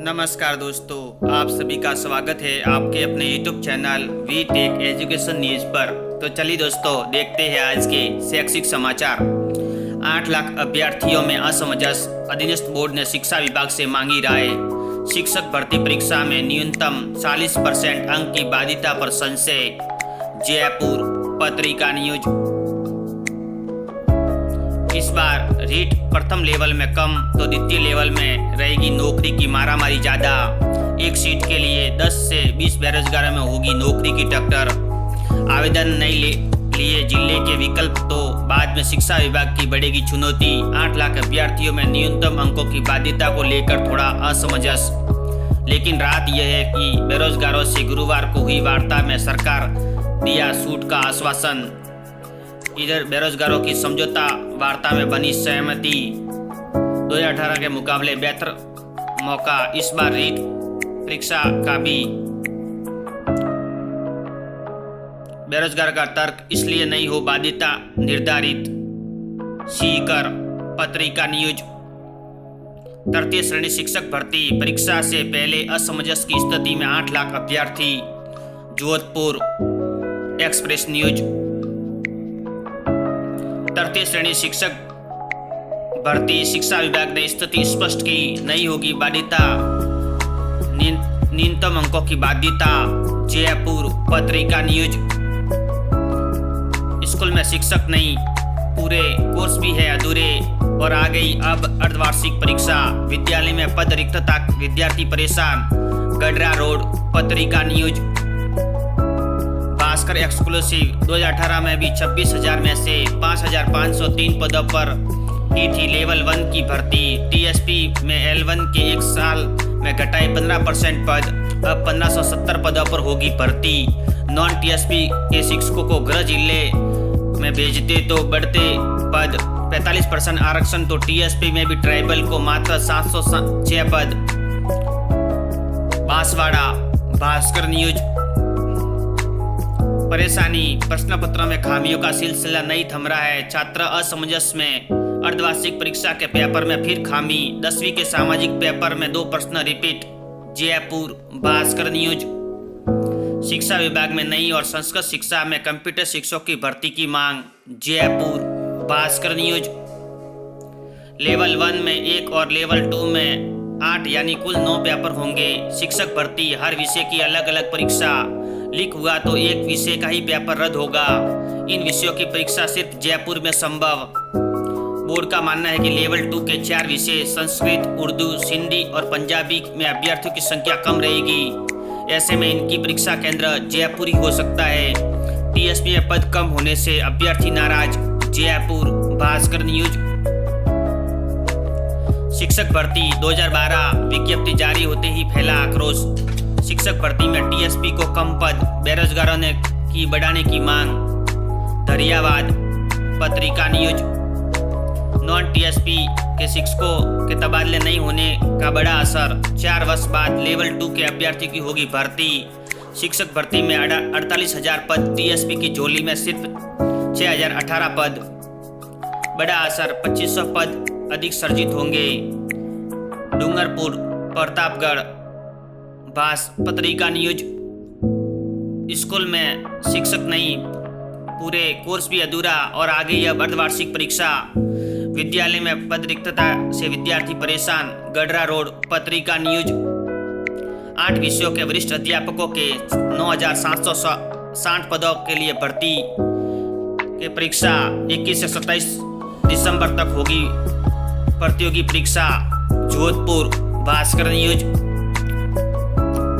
नमस्कार दोस्तों, आप सभी का स्वागत है आपके अपने YouTube channel V Tech education news पर। तो चलिए दोस्तों, देखते हैं आज के शैक्षिक समाचार। 8 लाख अभ्यर्थियों में असमंजस, अधीनस्थ बोर्ड ने शिक्षा विभाग से मांगी राय। शिक्षक भर्ती परीक्षा में न्यूनतम 40% अंक की बाध्यता पर संशय। जयपुर पत्रिका न्यूज। इस बार रीट प्रथम लेवल में कम तो द्वितीय लेवल में रहेगी नौकरी की मारामारी ज्यादा। एक सीट के लिए 10 से 20 बेरोजगारों में होगी नौकरी की टक्कर। आवेदन नहीं लिए जिले के विकल्प तो बाद में शिक्षा विभाग की बढ़ेगी चुनौती। 8 लाख अभ्यर्थियों में न्यूनतम अंकों की बाध्यता को लेकर थोड़ा असमंजस, लेकिन राहत यह है कि बेरोजगारों से गुरुवार को हुई वार्ता में सरकार दिया छूट का आश्वासन। इधर बेरोजगारों की समझौता वार्ता में बनी सहमति। 2018 के मुकाबले बेहतर मौका, इस बार रीट परीक्षा का भी। बेरोजगार का तर्क, इसलिए नहीं हो बाध्यता निर्धारित। सीकर पत्रिका न्यूज। तृतीय श्रेणी शिक्षक भर्ती परीक्षा से पहले असमंजस की स्थिति में 8 लाख अभ्यर्थी। Jodhpur express news. तृतीय श्रेणी शिक्षक भर्ती शिक्षा विभाग ने स्थिति स्पष्ट की, नहीं होगी बाध्यता, न्यूनतम अंकों की बाध्यता। जयपुर पत्रिका न्यूज। स्कूल में शिक्षक नहीं, पूरे कोर्स भी है अधूरे और आ गई अब अर्धवार्षिक परीक्षा। विद्यालय में पद रिक्तता, विद्यार्थी परेशान। गडरा रोड पत्रिका न्यूज। भास्कर एक्सक्लूसिव। 2018 में भी 26,000 में से 5,503 पदों पर की थी लेवल 1 की भर्ती। टीएसपी में L1 के एक साल में घटाए 15% पद, अब 1570 पदों पर होगी भर्ती। नॉन टीएसपी के शिक्षकों को गृह जिले में भेजते तो बढ़ते पद। 45% आरक्षण तो टीएसपी में भी ट्राइबल को मात्र 706 पद। बांसवाड़ा भास्कर न्यूज। परेशानी, प्रश्न पत्र में खामियों का सिलसिला नहीं थम रहा है। छात्र असमंजस में। अर्धवार्षिक परीक्षा के पेपर में फिर खामी। 10वीं के सामाजिक पेपर में 2 प्रश्न रिपीट। जयपुर भास्कर न्यूज। शिक्षा विभाग में नई और संस्कृत शिक्षा में कंप्यूटर शिक्षकों की भर्ती की मांग। जयपुर भास्कर न्यूज। लेवल 1 में 1 और लेवल 2 में 8 यानी कुल 9 पेपर होंगे। शिक्षक भर्ती, हर विषय की अलग अलग परीक्षा। लीक हुआ तो एक विषय का ही पेपर रद्द होगा। इन विषयों की परीक्षा सिर्फ जयपुर में संभव। बोर्ड का मानना है कि लेवल 2 के 4 विषय संस्कृत, उर्दू, सिंधी और पंजाबी में अभ्यर्थियों की संख्या कम रहेगी। ऐसे में इनकी परीक्षा केंद्र जयपुर ही हो सकता है। टीएसपी में पद कम होने से अभ्यर्थी नाराज। जयपुर भास्कर न्यूज। शिक्षक भर्ती 2012 विज्ञप्ति जारी होते ही फैला आक्रोश। शिक्षक भर्ती में टीएसपी को कम पद, बेरोजगारों ने की बढ़ाने की मांग। धरियावाद पत्रिका न्यूज। नॉन टीएसपी के शिक्षकों के तबादले नहीं होने का बड़ा असर। 4 वर्ष बाद लेवल 2 के अभ्यर्थी की होगी भर्ती। शिक्षक भर्ती में 48,000 पद, टीएसपी की झोली में सिर्फ 6,018 पद। बड़ा असर, 2500 पद अधिक सर्जित होंगे। डूंगरपुर प्रतापगढ़ भास पत्रिका न्यूज। स्कूल में शिक्षक नहीं, पूरे कोर्स भी अधूरा और आ गई अब अर्धवार्षिक परीक्षा। विद्यालय में पद रिक्तता से विद्यार्थी परेशान। गडरा रोड पत्रिका न्यूज। 8 विषयों के वरिष्ठ अध्यापकों के 9,760 पदों के लिए भर्ती के परीक्षा 21 से 27 दिसंबर तक होगी प्रतियोगी परीक्षा। Jodhpur Bhaskar news.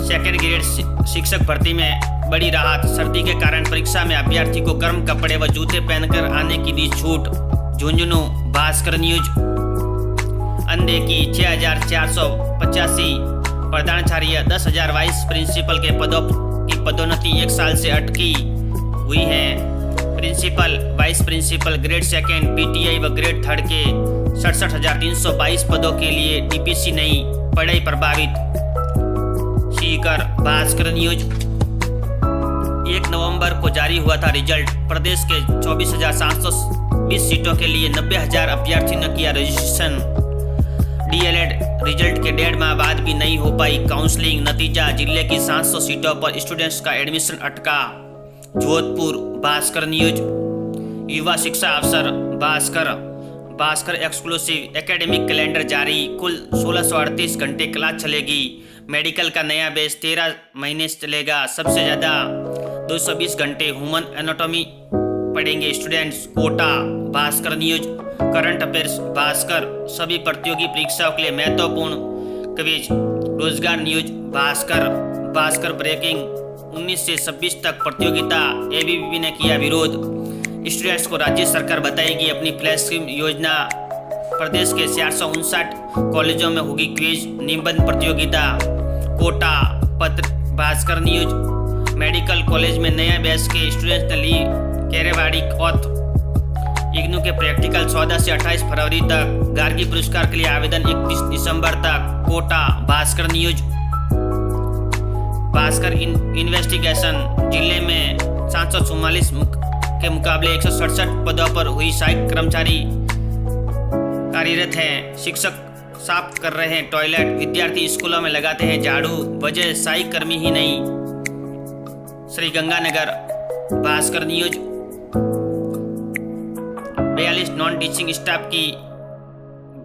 Second grade शिक्षक भर्ती में बड़ी राहत। सर्दी के कारण परीक्षा में अभ्यर्थी को गर्म कपड़े व जूते पहनकर आने की दी छूट। झुंझुनू भास्कर न्यूज। अंधे की 6,485 प्रधानाचार्य, 10,000 वाइस प्रिंसिपल के पदों की पदोन्नति 1 साल से अटकी हुई है। Principal, vice principal grade 2 PTI व ग्रेड 3 के 67,322 पदों के लिए डीपीसी नहीं, पढ़ाई प्रभावित। सीकर भास्कर न्यूज। 1 नवंबर को जारी हुआ था रिजल्ट। प्रदेश के 24,720 सीटों के लिए 90,000 अभ्यर्थियों ने किया रजिस्ट्रेशन। डीएलएड रिजल्ट के 1.5 माह बाद भी नहीं हो पाई काउंसलिंग। नतीजा, जिले की 700 सीटों पर स्टूडेंट्स का एडमिशन अटका। जोधपुर भास्कर न्यूज। युवा शिक्षा अफसर भास्कर एक्सक्लूसिव एकेडमिक कैलेंडर जारी। कुल 1638 घंटे क्लास चलेगी। मेडिकल का नया बैच 13 महीने से चलेगा। सबसे ज़्यादा 220 घंटे ह्यूमन एनाटॉमी पढ़ेंगे students. Kota Bhaskar news. Current affairs Bhaskar. सभी प्रतियोगी परीक्षाओं के लिए महत्वपूर्ण क्विज। रोजगार न्यूज भास्कर ब्रेकिंग। 19 से 26 तक प्रतियोगिता, एबीवीपी ने किया विरोध। स्टूडेंट्स को राज्य सरकार बताएगी अपनी फ्लैश स्कीम योजना। प्रदेश के 459 कॉलेजों में होगी क्विज निबंध प्रतियोगिता। Kota Bhaskar news. Medical college में नया बैच के स्टूडेंट्स ने ली कैरेवाड़ी ऑथ। इग्नू के प्रैक्टिकल 14 से 28 फरवरी तक। गार्गी पुरस्कार के लिए आवेदन 31 दिसंबर तक। कोटा भास्कर न्यूज। भास्कर इन्वेस्टिगेशन। जिले में 744 के मुकाबले 167 पदों पर हुई सहायक कर्मचारी कार्यरत हैं। शिक्षक साफ कर रहे हैं टॉयलेट। विद्यार्थी स्कूलों में लगाते हैं झाड़ू। वजह सहायक कर्मी ही नहीं। Sriganganagar Bhaskar news. 42 non teaching staff की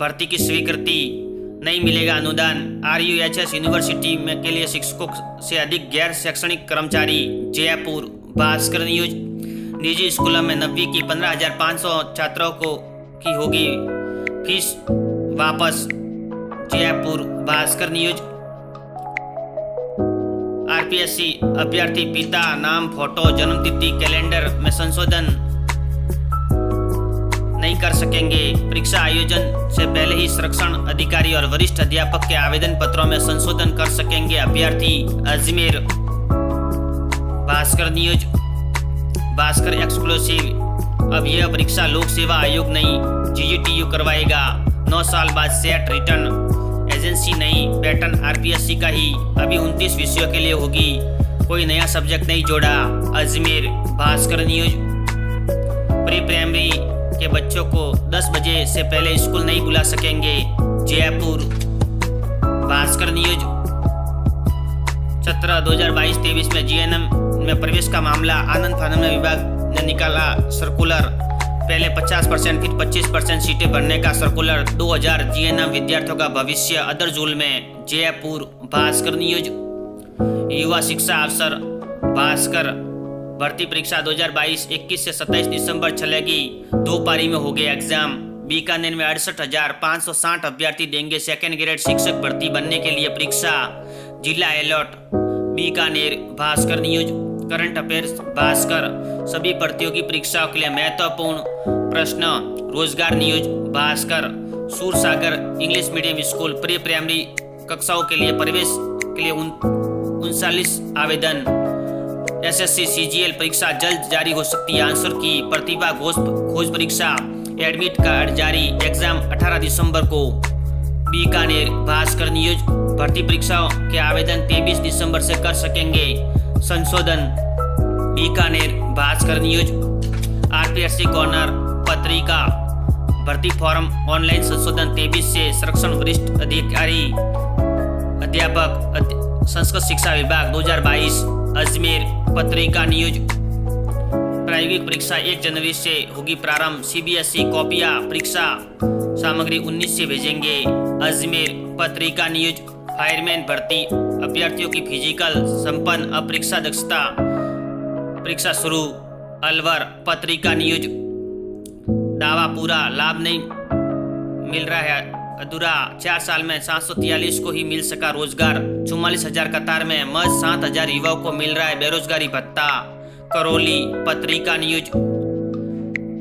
भर्ती की स्वीकृति। नहीं मिलेगा अनुदान। RUHS यूनिवर्सिटी में के लिए शिक्षकों से अधिक गैर शैक्षणिक कर्मचारी। जयपुर भास्कर न्यूज। निजी स्कूलों में 90 की 15,500 छात्रों की होगी फीस वापस। जयपुर भास्कर न्यूज। RPSC अभ्यर्थी पिता नाम, फोटो, जन्मतिथि कैलेंडर में संशोधन नहीं कर सकेंगे। परीक्षा आयोजन से पहले ही संरक्षण अधिकारी और वरिष्ठ अध्यापक के आवेदन पत्रों में संशोधन कर सकेंगे अभ्यर्थी। अजमेर भास्कर न्यूज। भास्कर एक्सक्लूसिव। अब यह परीक्षा लोक सेवा आयोग नहीं GGTU करवाएगा। 9 साल बाद सेट रिटर्न एजेंसी नहीं, पैटर्न RPSC का ही। अभी 29 विषयों के लिए होगी, कोई नया सब्जेक्ट नहीं जोड़ा। Ajmer Bhaskar news. Pre primary के बच्चों को 10 बजे से पहले स्कूल नहीं बुला सकेंगे। जयपुर भास्कर न्यूज। 17/2022-23 में GNM में प्रवेश का मामला। आनंद फानन में विभाग ने निकाला सर्कुलर। पहले 50% फिर 25% सीटें भरने का सर्कुलर। 2000 GNM विद्यार्थियों का भविष्य अदर जुल में। जयपुर भास्कर न्यूज। युवा शिक्षा अफसर भास्कर। भर्ती परीक्षा 2022 21 से 27 दिसंबर चलेगी। 2 पारी में हो गए एग्जाम। बीकानेर में 68,560 अभ्यर्थी देंगे सेकेंड ग्रेड शिक्षक भर्ती बनने के लिए परीक्षा। जिला alert Bikaner Bhaskar news. Current affairs Bhaskar. सभी प्रतियोगी परीक्षाओं के लिए महत्वपूर्ण प्रश्न। रोजगार news Bhaskar. Sursagar English medium school pre primary कक्षाओं के लिए प्रवेश के लिए 39 आवेदन। SSC CGL परीक्षा जल्द जारी हो सकती है। आंसर की प्रतिभा खोज परीक्षा एडमिट कार्ड जारी। एग्जाम 18 दिसंबर को। बीकानेर भास्कर न्यूज। भर्ती परीक्षाओं के आवेदन 23 दिसंबर से कर सकेंगे। संशोधन Bikaner Bhaskar news. RPSC corner पत्रिका। भर्ती फॉर्म ऑनलाइन संशोधन 23 से। संरक्षण वरिष्ठ अधिकारी अध्यापक संस्कृत शिक्षा विभाग 2022। अजमेर पत्रिका न्यूज। प्रायोगिक परीक्षा 1 जनवरी से होगी प्रारंभ। CBSE कॉपियां परीक्षा सामग्री 19 से भेजेंगे। अजमेर पत्रिका न्यूज। फायरमैन भर्ती अभ्यर्थियों की फिजिकल संपन्न अब परीक्षा दक्षता परीक्षा शुरू। अलवर पत्रिका न्यूज। दावा पूरा, लाभ नहीं मिल रहा है अधूरा। 4 साल में 743 को ही मिल सका रोजगार। 44,000 कतार में मज 7,000 युवाओं को मिल रहा है बेरोजगारी भत्ता। करौली पत्रिका न्यूज।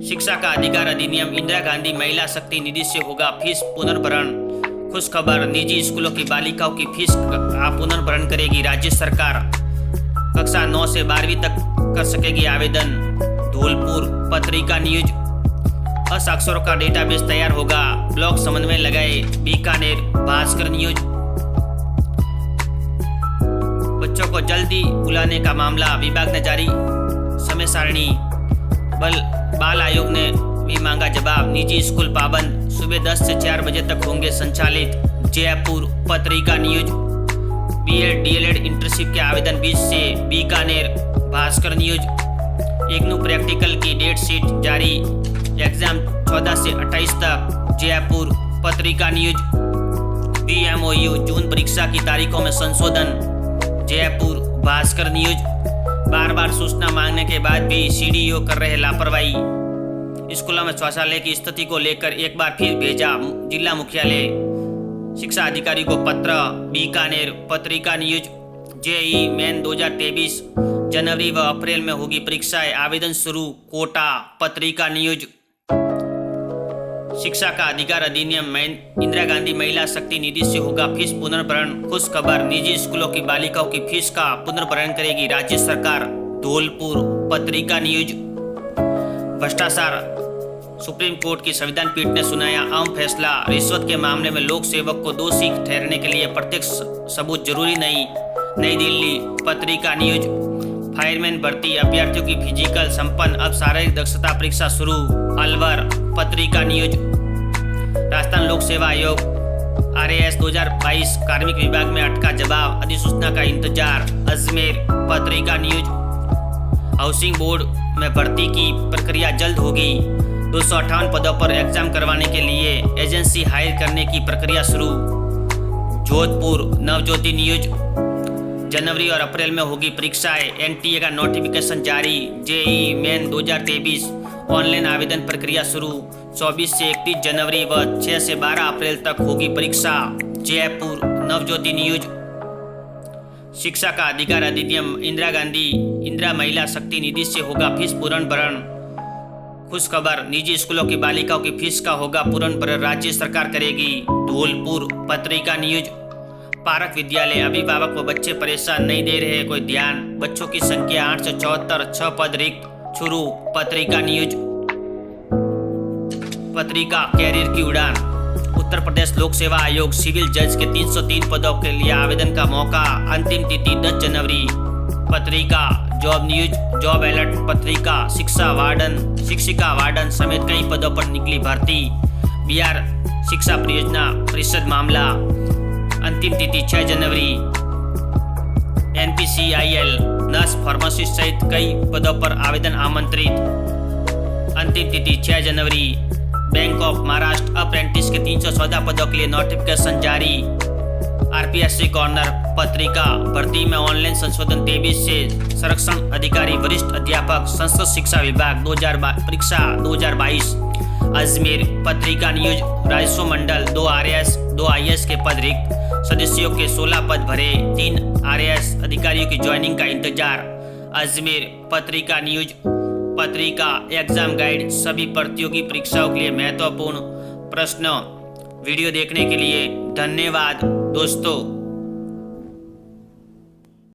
शिक्षा का अधिकार अधिनियम इंदिरा गांधी महिला शक्ति निधि से होगा फीस पुनर्भरण। खुश खबर, निजी स्कूलों की बालिकाओं की फीस का पुनर्भरण करेगी राज्य सरकार। कक्षा 9 से 12वीं तक कर सकेगी आवेदन। धौलपुर पत्रिका न्यूज। असाक्षरों का डेटाबेस तैयार होगा, ब्लॉक समन्वय लगाए। बीकानेर भास्कर न्यूज। बच्चों को जल्दी बुलाने का मामला, विभाग ने जारी समय सारणी। बाल आयोग ने भी मांगा जवाब। निजी स्कूल पाबंद, सुबह 10 से 4 बजे तक होंगे संचालित। जयपुर पत्रिका न्यूज। बीएड डीएलएड इंटर्नशिप के आवेदन 20 से बीकानेर भास्कर न्यूज। इग्नू प्रैक्टिकल की डेट शीट जारी, एग्जाम 14 से 28 तक जयपुर पत्रिका न्यूज। बीएमओयू जून परीक्षा की तारीखों में संशोधन जयपुर भास्कर न्यूज। बार बार सूचना मांगने के बाद भी सीडीओ कर रहे लापरवाही, स्कूलों में शौचालय की स्थिति को लेकर एक बार फिर भेजा जिला मुख्यालय शिक्षा अधिकारी को पत्र। बीकानेर पत्रिका न्यूज। जेईई मेन 2023 जनवरी व अप्रैल में होगी परीक्षाएं, आवेदन शुरू कोटा पत्रिका न्यूज। शिक्षा का अधिकार अधिनियम इंदिरा गांधी महिला शक्ति निधि से होगा फीस पुनर्भरण, खुश खबर। निजी स्कूलों की बालिकाओं की फीस का पुनर्भरण करेगी राज्य सरकार, धौलपुर पत्रिका न्यूज। भ्रष्टाचार, सुप्रीम कोर्ट की संविधान पीठ ने सुनाया अहम फैसला, रिश्वत के मामले में लोक सेवक को दोषी ठहरने के लिए प्रत्यक्ष सबूत जरूरी नहीं। नई दिल्ली पत्रिका न्यूज। फायरमैन भर्ती अभ्यर्थियों की फिजिकल संपन्न, अब शारीरिक दक्षता परीक्षा शुरू, अलवर पत्रिका न्यूज। राजस्थान लोक सेवा आयोग RAS 2022 कार्मिक विभाग में अटका जवाब, अधिसूचना का इंतजार, अजमेर पत्रिका न्यूज। हाउसिंग बोर्ड में भर्ती की प्रक्रिया जल्द होगी, 258 पदों पर एग्जाम करवाने के लिए एजेंसी हायर करने की प्रक्रिया शुरू, जोधपुर नवज्योति न्यूज। जनवरी और अप्रैल में होगी परीक्षाएं, NTA का नोटिफिकेशन जारी, जेईई मेन 2023 ऑनलाइन आवेदन प्रक्रिया शुरू, 24 से 31 जनवरी व 6 से 12 अप्रैल तक होगी परीक्षा, जयपुर नवज्योति न्यूज। शिक्षा का अधिकार अधिनियम इंदिरा महिला शक्ति निधि से होगा फीस पुनर्भरण, खुश खबर। निजी स्कूलों की बालिकाओं की फीस का होगा पुनर्भरण, राज्य सरकार करेगी, धौलपुर पत्रिका न्यूज। पारक विद्यालय, अभिभावक व बच्चे परेशान, नहीं दे रहे कोई ध्यान, बच्चों की संख्या 874, 6 पद रिक्त, शुरू पत्रिका न्यूज। पत्रिका कैरियर की उड़ान। उत्तर प्रदेश लोक सेवा आयोग सिविल जज के 303 पदों के लिए आवेदन का मौका, अंतिम तिथि 10 जनवरी। पत्रिका जॉब न्यूज। जॉब अलर्ट पत्रिका। शिक्षा वार्डन, शिक्षिका वार्डन समेत कई पदों पर निकली भर्ती, बिहार शिक्षा परियोजना परिषद मामला, अंतिम तिथि 6 जनवरी। NPCIL नर्स फार्मासिस्ट सहित कई पदों पर आवेदन आमंत्रित, अंतिम तिथि 6 जनवरी। बैंक ऑफ महाराष्ट्र अप्रेंटिस के 314 पदों के लिए नोटिफिकेशन जारी, RPSC कॉर्नर पत्रिका। भर्ती में ऑनलाइन संशोधन 23 से संरक्षण अधिकारी वरिष्ठ अध्यापक संस्कृत शिक्षा विभाग परीक्षा 2022, अजमेर पत्रिका न्यूज। राजस्व मंडल 2 RAS 2 IAS के पद रिक्त, सदस्यों के 16 पद भरे, 3 RAS अधिकारियों की ज्वाइनिंग का इंतजार, अजमेर पत्रिका न्यूज। पत्रिका एग्जाम गाइड, सभी प्रतियोगी परीक्षाओं के लिए महत्वपूर्ण प्रश्न। वीडियो देखने के लिए धन्यवाद दोस्तों।